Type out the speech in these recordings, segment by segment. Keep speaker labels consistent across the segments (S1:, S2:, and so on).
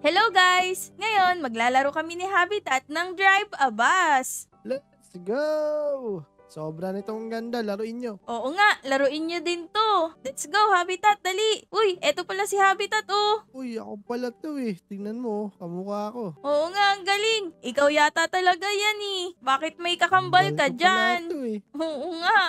S1: Hello guys! Ngayon, maglalaro kami ni Habitat ng Drive a Bus.
S2: Let's go! Sobra nitong ganda, laruin nyo.
S1: Oo nga, laruin nyo din to. Let's go, Habitat, dali! Uy, eto pala si Habitat, oh.
S2: Uy, ako pala to eh. Tingnan mo, kamukha ko.
S1: Oo nga, ang galing. Ikaw yata talaga yan eh. Bakit may kakambal
S2: Kambal
S1: ka
S2: ko pala
S1: dyan?
S2: to eh.
S1: Oo nga.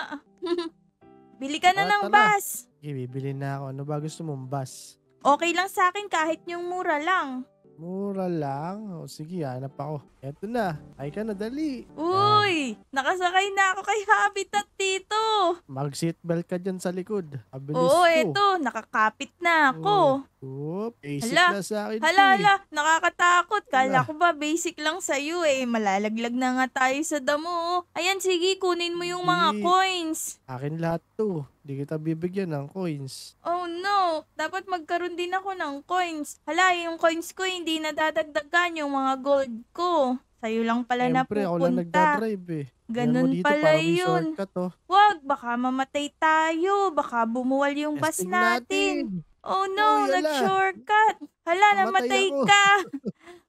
S1: Bili ka na ng
S2: Tara.
S1: bus.
S2: Okay, bibili na ako. Ano ba gusto mong bus?
S1: Okay lang sa akin kahit yung mura lang.
S2: Mura lang? O sige, hanap ako. Eto na. Ay ka na, dali.
S1: Uy, nakasakay na ako kay Habitat dito.
S2: Mag-seatbelt ka dyan sa likod. Abilis
S1: Oo,
S2: to.
S1: eto, nakakapit na ako.
S2: Oop, basic
S1: Hala,
S2: na sa akin to
S1: Hala,
S2: eh.
S1: hala, nakakatakot. Kala
S2: Hala.
S1: ko ba basic lang sa'yo eh. Malalaglag na nga tayo sa damo. Oh. Ayan, sige, kunin mo yung mga
S2: Hindi.
S1: coins.
S2: Akin lahat to. Di kita bibigyan ng coins.
S1: Oh no, dapat magkaroon din ako ng coins. Hala, yung coins ko hindi nadadagdagan yung mga gold ko. Sa'yo lang pala
S2: Siyempre, ako lang
S1: napupunta.
S2: nagdadrive eh. Yan mo
S1: Ganun
S2: dito,
S1: pala
S2: parang may
S1: yun.
S2: shortcut oh.
S1: Wag, baka mamatay tayo. Baka bumuwal yung bus
S2: Testing
S1: natin. Oh
S2: Uy,
S1: no,
S2: ala.
S1: nag-shortcut. Hala, namatay
S2: Namatay ako.
S1: ka.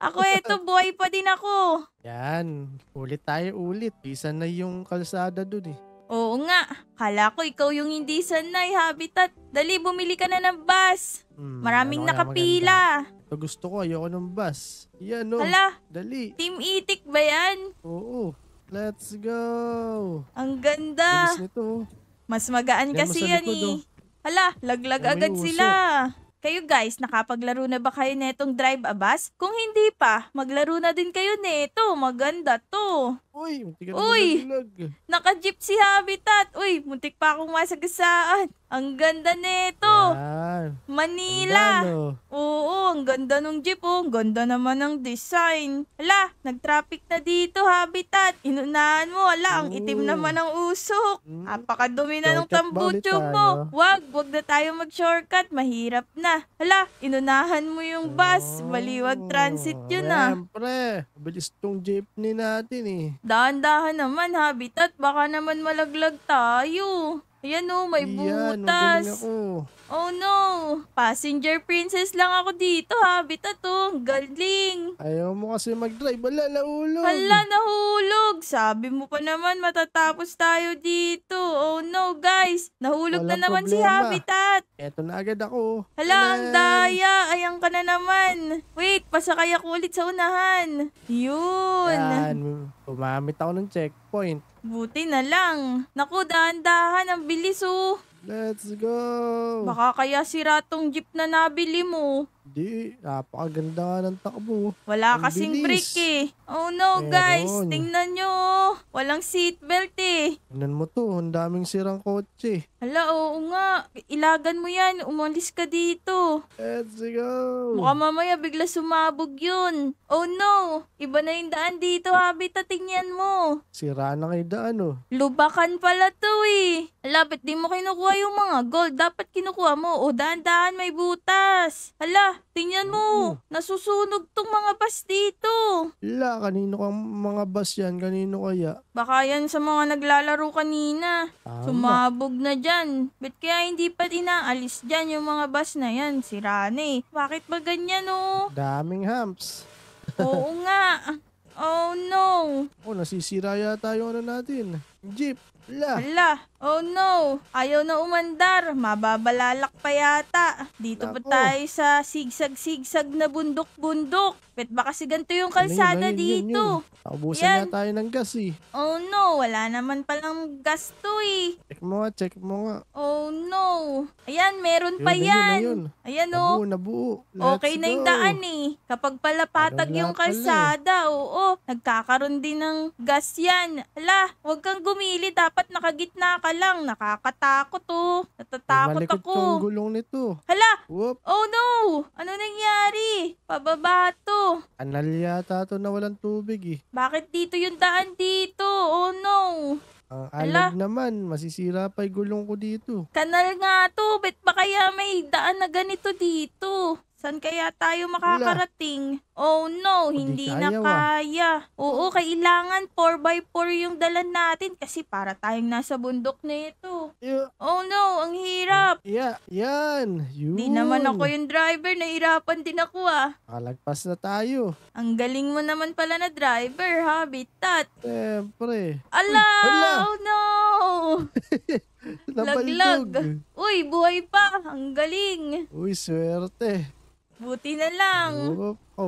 S1: Ako eto, buhay pa din ako.
S2: Yan. Ulit tayo ulit. Isa na yung kalsada dun eh.
S1: Oo nga, kala ko ikaw yung hindi sanay, Habitat. Dali, bumili ka na ng bus. Maraming
S2: Ano kaya
S1: nakapila.
S2: maganda? Ito gusto ko. Ayoko ng bus. Yan oh.
S1: Hala,
S2: Dali.
S1: Team Itik ba yan?
S2: Oo. Let's go.
S1: Ang ganda.
S2: Bilis nito oh.
S1: Mas magaan
S2: Yan mo
S1: kasi
S2: sa
S1: yan
S2: likod,
S1: eh.
S2: oh.
S1: Hala, laglag
S2: Yan, may
S1: agad
S2: uso.
S1: sila. Kayo guys, nakapaglaro na ba kayo netong Drive a Bus? Kung hindi pa, maglaro na din kayo neto. Maganda to.
S2: Uy, munti ka na
S1: Uy!
S2: nalaglag.
S1: Naka-jeep si Habitat. Uy, muntik pa akong masagasaan. Ang ganda neto.
S2: Yan.
S1: Manila.
S2: Ganda, no?
S1: Oo, ang ganda ng jeep oh. Ang ganda naman ng design. Hala, nag-traffic na dito, Habitat. Inunahan mo, hala, ang itim
S2: Oo.
S1: naman ng usok. Napakadumi na ng
S2: Shortcut ba ulit
S1: tambucho
S2: tayo?
S1: mo. Wag na tayo mag-shortcut. Mahirap na. Hala, inunahan mo yung bus. Baliwag transit yun ah.
S2: Siyempre, mabilis tong jeepney natin eh.
S1: Dahan-dahan naman, Habitat. Baka naman malaglag tayo. Ayan oh, may
S2: Yan, magaling
S1: butas.
S2: ako.
S1: Oh no! Passenger princess lang ako dito, Habitat oh. Ang galing.
S2: Ayaw mo kasi mag-drive. Wala, naulog.
S1: Hala, nahulog. Sabi mo pa naman matatapos tayo dito. Oh no, guys. Nahulog na
S2: Walang
S1: naman si
S2: problema.
S1: Habitat.
S2: Eto na agad ako.
S1: Hala, ang
S2: Tanan!
S1: daya. Ayan ka na naman. Wait, pasakay ako ulit sa unahan. Yun.
S2: Yan, gumamit ako ng checkpoint.
S1: Buti na lang. Naku, dahan-dahan. Ang bilis oh.
S2: Let's go.
S1: Baka kaya sira tong jeep na nabili mo.
S2: Di, napakaganda nga ng takbo.
S1: Wala
S2: Ang
S1: kasing
S2: bilis.
S1: brake eh. Oh no,
S2: Meron.
S1: guys. Tingnan nyo. Oh. Walang seatbelt eh.
S2: Tingnan mo to, ang daming sirang kotse.
S1: Hala, oo nga. Ilagan mo yan. Umalis ka dito.
S2: Let's go.
S1: Baka mamaya bigla sumabog yun. Oh no. Iba na yung daan dito, Habitat. Tingnan mo.
S2: Sira na kayo daan oh.
S1: Lubakan pala to eh. Hala, ba't di mo kinukuha yung mga gold? Dapat kinukuha mo. O, dahan-dahan may butas. Hala, tingnan mo. Nasusunog tong mga bus dito.
S2: Wala, kanino kang mga bus yan? Kanino kaya?
S1: Baka yan sa mga naglalaro kanina.
S2: Tama.
S1: Sumabog na dyan. Ba't kaya hindi pa inaalis dyan yung mga bus na yan? Sira na eh. Bakit ba ganyan oh?
S2: Daming humps.
S1: Oo nga. Oh no.
S2: Oh, nasisira yata yung ano natin. Jeep. Wala.
S1: Hala. Oh no. Ayaw na umandar. Mababalalak pa yata. Dito pa
S2: Nako.
S1: tayo sa sigsag-sigsag na bundok-bundok. Bet ba kasi ganito yung kalsada dito?
S2: Naubusan
S1: Yan.
S2: na tayo ng gas eh.
S1: Oh no. Wala naman palang gasto eh.
S2: Check mo nga.
S1: Oh no. Ayan, meron pa
S2: Yun,
S1: yan.
S2: ayun.
S1: Ayan oh.
S2: Nabuo. Let's
S1: Okay na yung
S2: go.
S1: daan eh. Kapag pala patag
S2: Ano
S1: yung
S2: nga pala eh.
S1: kalsada, oo, nagkakaroon din ng gas yan. Ala, huwag kang gumili. Dapat nakagitna ka lang. Nakakatakot oh. Natatakot
S2: Malikot
S1: ako.
S2: yung gulong nito.
S1: Hala,
S2: Whoop.
S1: oh no. Ano nangyari? Pababa to.
S2: Anal yata to na walang tubig eh.
S1: Bakit dito yung daan dito? Oh no.
S2: Ang
S1: Ala.
S2: alog naman, masisira pa yung gulong ko dito.
S1: Kanal nga to. Bet ba kaya may daan na ganito dito? Saan kaya tayo makakarating? Oh no, hindi na
S2: kaya,
S1: kaya. Oo, kailangan 4x4 yung dalan natin kasi para tayong nasa bundok nito. Oh no, ang hirap.
S2: Yan. Yun.
S1: Di naman ako yung driver, nahirapan din ako ah.
S2: Nakalagpas na tayo.
S1: Ang galing mo naman pala na driver, Habitat.
S2: Siyempre.
S1: Ala!
S2: Hala!
S1: Oh no!
S2: Nabaldog.
S1: Laglag. Uy, buhay pa. Ang galing.
S2: Uy, swerte.
S1: Buti na lang.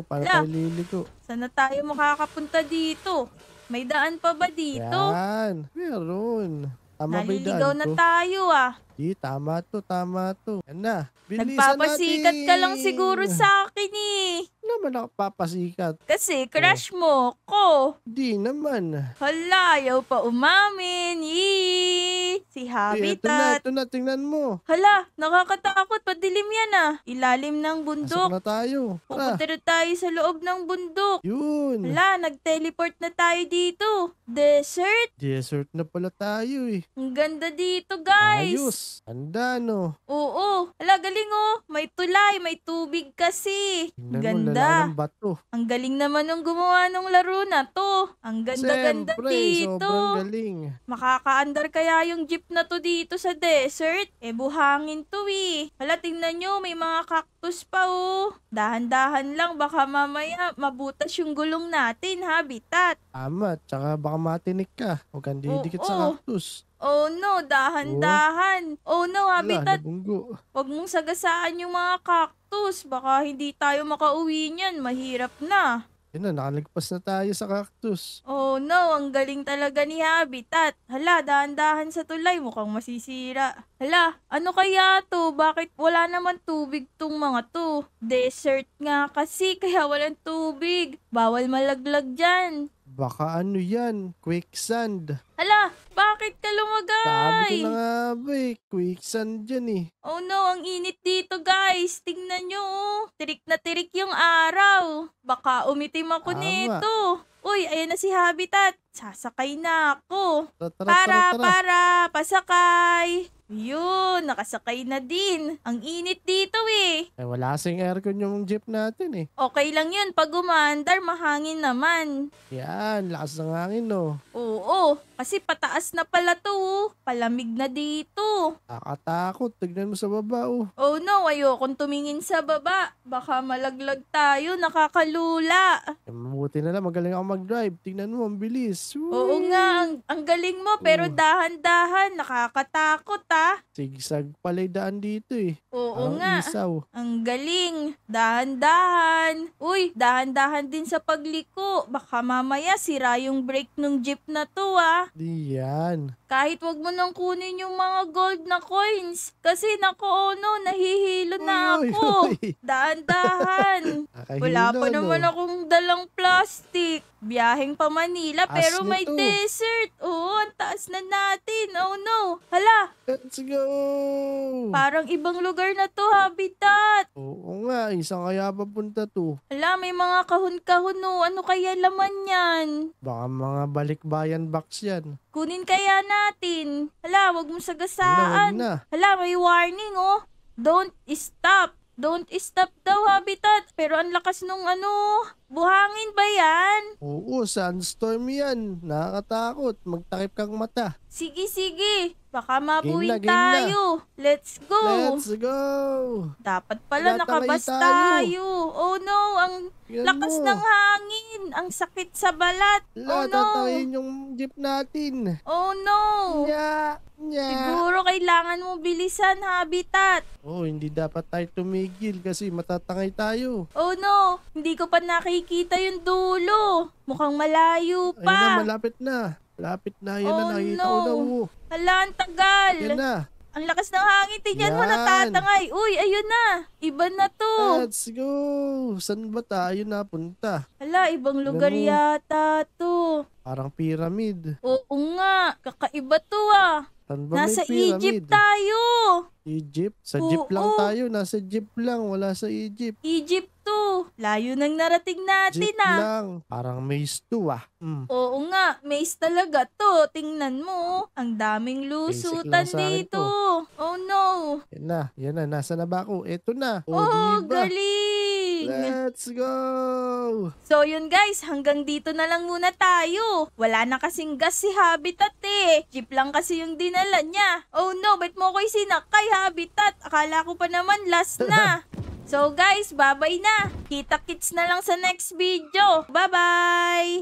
S2: Para
S1: Ala.
S2: tayo liliko.
S1: Saan na tayo makakapunta dito? May daan pa ba dito?
S2: Yan. Meron. Tama ba yung
S1: Naliligaw
S2: daan
S1: na
S2: ko?
S1: tayo ah.
S2: Di, tama to. Yan na. Bilisan
S1: Nagpapasikat ka lang
S2: natin.
S1: siguro sa akin eh.
S2: Hindi naman ako papasikat.
S1: Kasi crush mo ko.
S2: Di naman.
S1: Hala, ayaw pa umamin. Yee! Si Habitat.
S2: Ito na. Tingnan mo.
S1: Hala, nakakatakot. Padilim yan ah. Ilalim ng
S2: Pasok
S1: bundok.
S2: na tayo. Tara.
S1: Pupunta na tayo sa loob ng bundok.
S2: Yun.
S1: Hala, nag-teleport na tayo dito. Desert.
S2: Desert na pala tayo eh.
S1: Ang ganda dito, guys.
S2: Ayos. Anda no.
S1: Oo. Hala, galing oh. May tulay, may tubig kasi.
S2: Tingnan mo, lala
S1: Ganda.
S2: ng bato.
S1: Ang galing naman ng gumawa ng laro na to. Ang ganda-ganda
S2: Siyempre,
S1: dito.
S2: sobrang galing.
S1: Makakaandar kaya yung jeep na to dito sa desert? Buhangin to eh. Hala, tingnan nyo, may mga cactus pa oh. Dahan-dahan lang, baka mamaya mabutas yung gulong natin, Habitat.
S2: Tama, tsaka baka matinik ka. Huwag kang didikit sa
S1: Oo.
S2: cactus.
S1: Oh no, dahan-dahan. Oh no,
S2: Wala,
S1: Habitat.
S2: nabunggo.
S1: Huwag mong sagasaan yung mga cactus. Baka hindi tayo makauwi niyan. Mahirap na.
S2: Yun na, nakalagpas na tayo sa cactus.
S1: Oh no, ang galing talaga ni Habitat. Hala, dahan-dahan sa tulay. Mukhang masisira. Hala, ano kaya to? Bakit wala naman tubig tong mga to? Desert nga kasi, kaya walang tubig. Bawal malaglag dyan.
S2: Baka ano yan, quicksand.
S1: Hala, bakit ka
S2: Sabi ko
S1: lumagay?
S2: na nga ba eh, quicksand yan eh.
S1: Oh no, ang init dito guys. Tingnan nyo oh. Tirik na tirik yung araw. Baka umitim ako
S2: Tama.
S1: nito. Uy, ayan na si Habitat. Sasakay na ako.
S2: Tara.
S1: Para, pasakay. Yun, nakasakay na din. Ang init dito eh.
S2: Wala kasing aircon yung jeep natin eh.
S1: Okay lang yun, pag umandar, mahangin naman.
S2: Yan, lakas ng hangin no.
S1: Oo, kasi pataas na pala to oh. Palamig na dito.
S2: Nakakatakot, tignan mo sa baba oh.
S1: Oh no, ayokong tumingin sa baba. Baka malaglag tayo, nakakalula.
S2: Mabuti na lang, magaling ako mag-drive. Tingnan mo, ang bilis.
S1: Oo nga, ang galing mo pero
S2: Oo.
S1: dahan-dahan, nakakatakot ah.
S2: Sigsag pala yung daan dito eh.
S1: Oo
S2: Parang
S1: nga.
S2: isaw.
S1: Ang galing. Dahan-dahan. Uy, dahan-dahan din sa pagliko. Baka mamaya sira yung brake ng jeep na to ah.
S2: Di yan.
S1: Kahit wag mo nang kunin yung mga gold na coins. Kasi nako ono, nahihilo na
S2: Uy,
S1: ako.
S2: uy.
S1: Dahan-dahan.
S2: Nakahilo,
S1: Wala pa
S2: no?
S1: naman akong dalang plastic. Biyaheng pa Manila
S2: Taas
S1: pero may
S2: nito.
S1: desert. Oo, ang taas na natin. Oh no. Hala,
S2: Let's go!
S1: parang ibang lugar na to, Habitat.
S2: Oo nga, isang kaya papunta to.
S1: Hala, may mga kahon-kahon no. Ano kaya laman yan?
S2: Baka mga balikbayan box yan.
S1: Kunin kaya natin. Hala, wag mo
S2: Huwag
S1: sagasaan.
S2: na.
S1: Hala, may warning oh. Don't stop. Don't stop daw, Habitat. Pero ang lakas nung ano. Buhangin ba yan?
S2: Oo, sandstorm yan. Nakakatakot. Magtakip kang mata.
S1: Sige. Baka mabuhin
S2: Game na.
S1: tayo. Let's go.
S2: Let's go!
S1: Dapat pala
S2: Tatangay
S1: nakabas
S2: tayo.
S1: tayo. Oh no, ang
S2: Yan
S1: lakas
S2: mo.
S1: ng hangin. Ang sakit sa balat. Oh no.
S2: Tatakayin yung jeep natin.
S1: Oh no.
S2: Nya!
S1: Siguro kailangan mo bilisan, Habitat.
S2: Oh, hindi dapat tayo tumigil kasi matatangay tayo.
S1: Oh no, hindi ko pa nakikita yung dulo. Mukhang malayo
S2: Ayun na,
S1: pa.
S2: malapit na. Malapit na. Yan
S1: Oh,
S2: na, nakita
S1: no.
S2: ko na. Oh.
S1: Hala, ang tagal.
S2: Yan na.
S1: Ang lakas ng hangin. Tingnan mo,
S2: Yan.
S1: natatangay. Uy, ayun na. Iba na to.
S2: Let's go! Saan ba tayo napunta?
S1: Hala, ibang lugar
S2: mo.
S1: yata to.
S2: Parang pyramid.
S1: Oo nga, kakaiba to ah.
S2: Saan ba
S1: Nasa
S2: may pyramid?
S1: Egypt tayo.
S2: Egypt? Sa jeep lang
S1: Oo.
S2: tayo. Nasa jeep lang. Wala sa Egypt.
S1: Egypt to. Layo nang narating natin
S2: Jeep
S1: ah.
S2: lang. Parang maze 2 ah.
S1: Oo nga, maze talaga to. Tingnan mo, ang daming
S2: Basic
S1: lusutan
S2: lang sa akin
S1: dito.
S2: to.
S1: Oh no.
S2: Yan na. Nasaan na ba ako? Eto na. O,
S1: Oh,
S2: diba?
S1: galing!
S2: Let's go!
S1: So yun guys, hanggang dito na lang muna tayo. Wala na kasing gas si Habitat eh. Jeep lang kasi yung dinala niya. Oh no, ba't mo ko isinakay Habitat? Akala ko pa naman last na. So guys, bye-bye na. Kita-kits na lang sa next video. Bye-bye!